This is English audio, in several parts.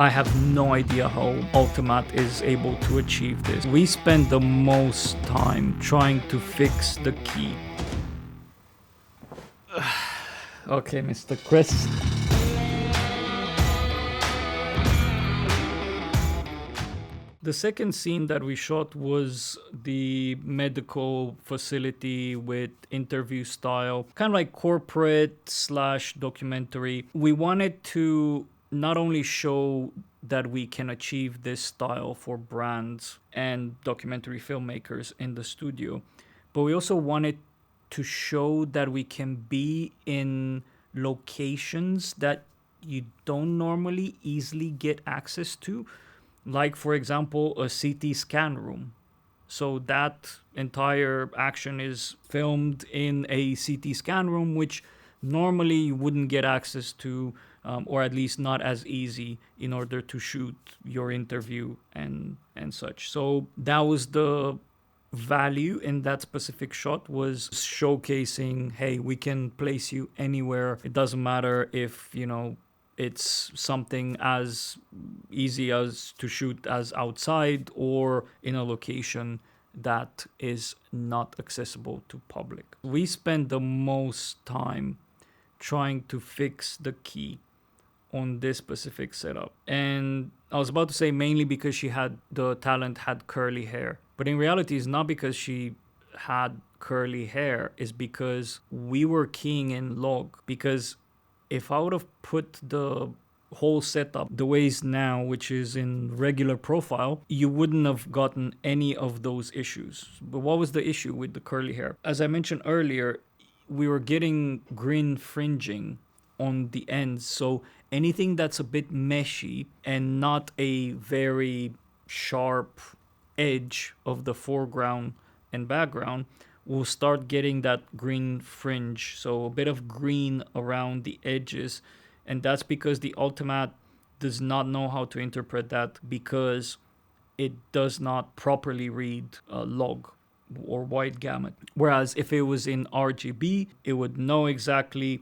I have no idea how Ultimatte is able to achieve this. We spend the most time trying to fix the key. Okay, Mr. Chris. The second scene that we shot was the medical facility with interview style, kind of like corporate / documentary. We wanted to not only show that we can achieve this style for brands and documentary filmmakers in the studio, but we also wanted to show that we can be in locations that you don't normally easily get access to, like for example a CT scan room. So that entire action is filmed in a CT scan room, which normally you wouldn't get access to, or at least not as easy in order to shoot your interview and such. So that was the value in that specific shot, was showcasing, hey, we can place you anywhere. It doesn't matter if, it's something as easy as to shoot as outside or in a location that is not accessible to public. We spend the most time trying to fix the key on this specific setup. And I was about to say mainly because the talent had curly hair. But in reality, it's not because she had curly hair, it's because we were keying in log. Because if I would have put the whole setup the way it's now, which is in regular profile, you wouldn't have gotten any of those issues. But what was the issue with the curly hair? As I mentioned earlier, we were getting green fringing on the ends. So anything that's a bit meshy and not a very sharp edge of the foreground and background will start getting that green fringe. So a bit of green around the edges. And that's because the Ultimatte does not know how to interpret that, because it does not properly read log or wide gamut. Whereas if it was in RGB, it would know exactly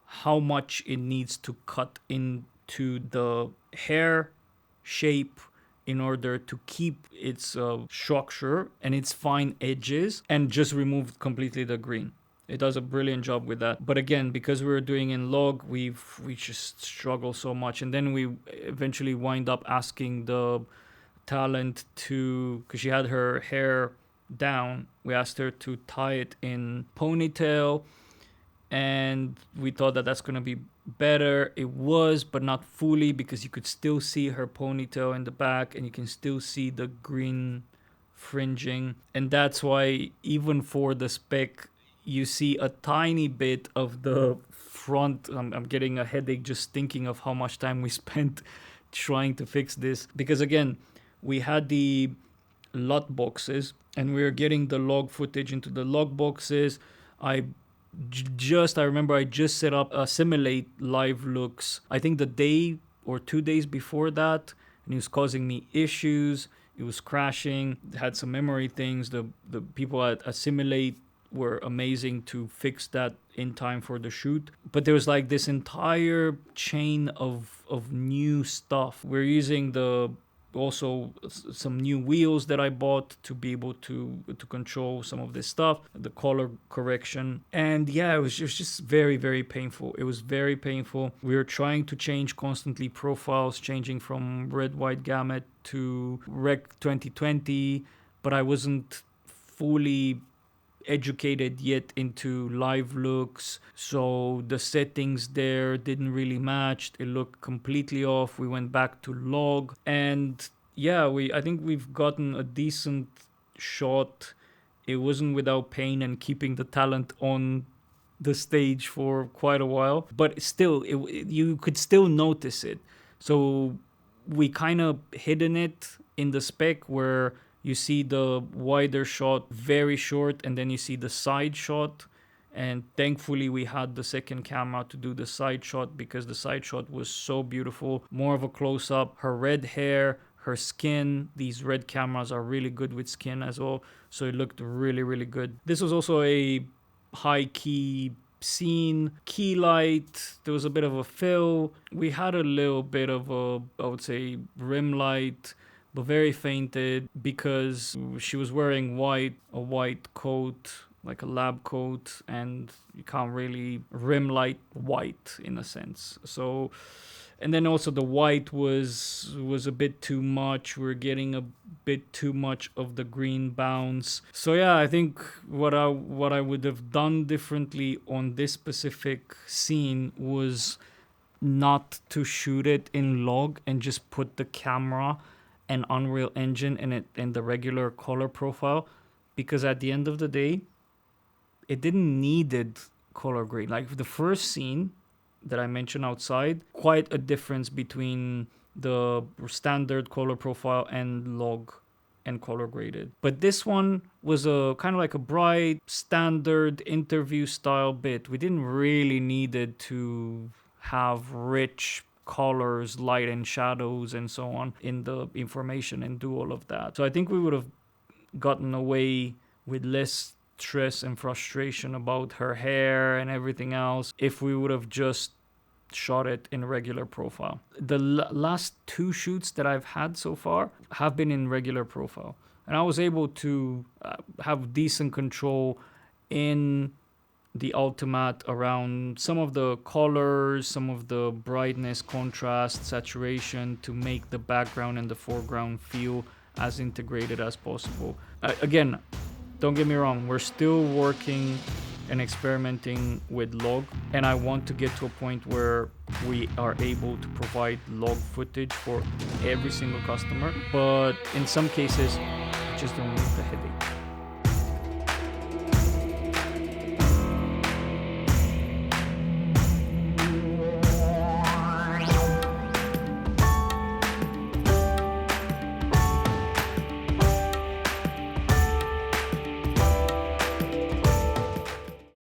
how much it needs to cut into the hair shape in order to keep its structure and its fine edges, and just remove completely the green. It does a brilliant job with that. But again, because we were doing in log, we just struggle so much. And then we eventually wind up asking the talent to, because she had her hair down, we asked her to tie it in ponytail, and we thought that that's going to be better. It was, but not fully, because you could still see her ponytail in the back and you can still see the green fringing. And that's why even for the spec, you see a tiny bit of the front. I'm getting a headache just thinking of how much time we spent trying to fix this, because again, we had the LUT boxes and we were getting the log footage into the log boxes. I remember I just set up a simulate live looks, I think the day or 2 days before that, and it was causing me issues. It was crashing. It had some memory things. The people at Assimilate were amazing to fix that in time for the shoot. But there was like this entire chain of new stuff. We're using also some new wheels that I bought to be able to control some of this stuff, the color correction. And yeah, it was just very, very painful. It was very painful. We were trying to change constantly profiles, changing from red, white gamut to Rec 2020, but I wasn't fully educated yet into live looks, so the settings there didn't really match. It looked completely off. We went back to log, and yeah, I think we've gotten a decent shot. It wasn't without pain and keeping the talent on the stage for quite a while, but still you could still notice it. So we kind of hidden it in the spec, where you see the wider shot very short and then you see the side shot. And thankfully we had the second camera to do the side shot, because the side shot was so beautiful. More of a close-up. Her red hair, her skin. These red cameras are really good with skin as well. So it looked really, really good. This was also a high-key scene, key light, there was a bit of a fill. We had a little bit of a, I would say, rim light, but very fainted because she was wearing a white coat, like a lab coat, and you can't really rim light white in a sense. So, and then also the white was a bit too much. We're getting a bit too much of the green bounce. So yeah, I think what I would have done differently on this specific scene was not to shoot it in log and just put the camera and Unreal Engine in the regular color profile, because at the end of the day, it didn't needed color grade. Like the first scene that I mentioned outside, quite a difference between the standard color profile and log and color graded. But this one was a kind of like a bright standard interview style bit. We didn't really needed to have rich colors, light and shadows and so on in the information and do all of that. So I think we would have gotten away with less stress and frustration about her hair and everything else if we would have just shot it in regular profile. The last two shoots that I've had so far have been in regular profile, and I was able to have decent control in the Ultimatte around some of the colors, some of the brightness, contrast, saturation, to make the background and the foreground feel as integrated as possible. Again, don't get me wrong, we're still working and experimenting with log, and I want to get to a point where we are able to provide log footage for every single customer, but in some cases I just don't need the headache.